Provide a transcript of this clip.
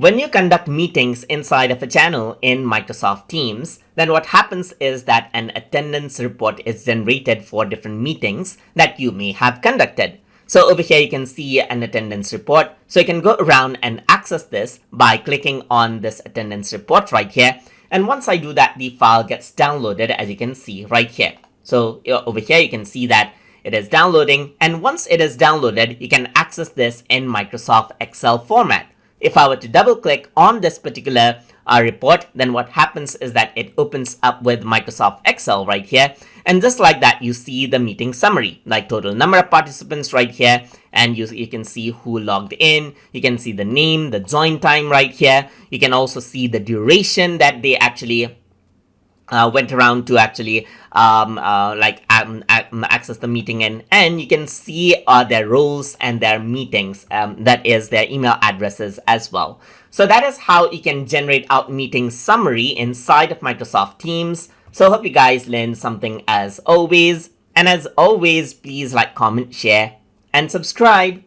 When you conduct meetings inside of a channel in Microsoft Teams, then what happens is that an attendance report is generated for different meetings that you may have conducted. So over here you can see an attendance report. So you can go around and access this by clicking on this attendance report right here. And once I do that, the file gets downloaded, as you can see right here. So over here you can see that it is downloading, and once it is downloaded, you can access this in Microsoft Excel format. If I were to double click on this particular report, then what happens is that it opens up with Microsoft Excel right here. And just like that, you see the meeting summary, like total number of participants right here. And you can see who logged in. You can see the name, the join time right here. You can also see the duration that they actually went around to actually access the meeting in, and you can see their roles and their meetings, that is their email addresses as well. So that is how you can generate out meeting summary inside of Microsoft Teams. So hope you guys learned something as always, and as always, please like, comment, share, and subscribe.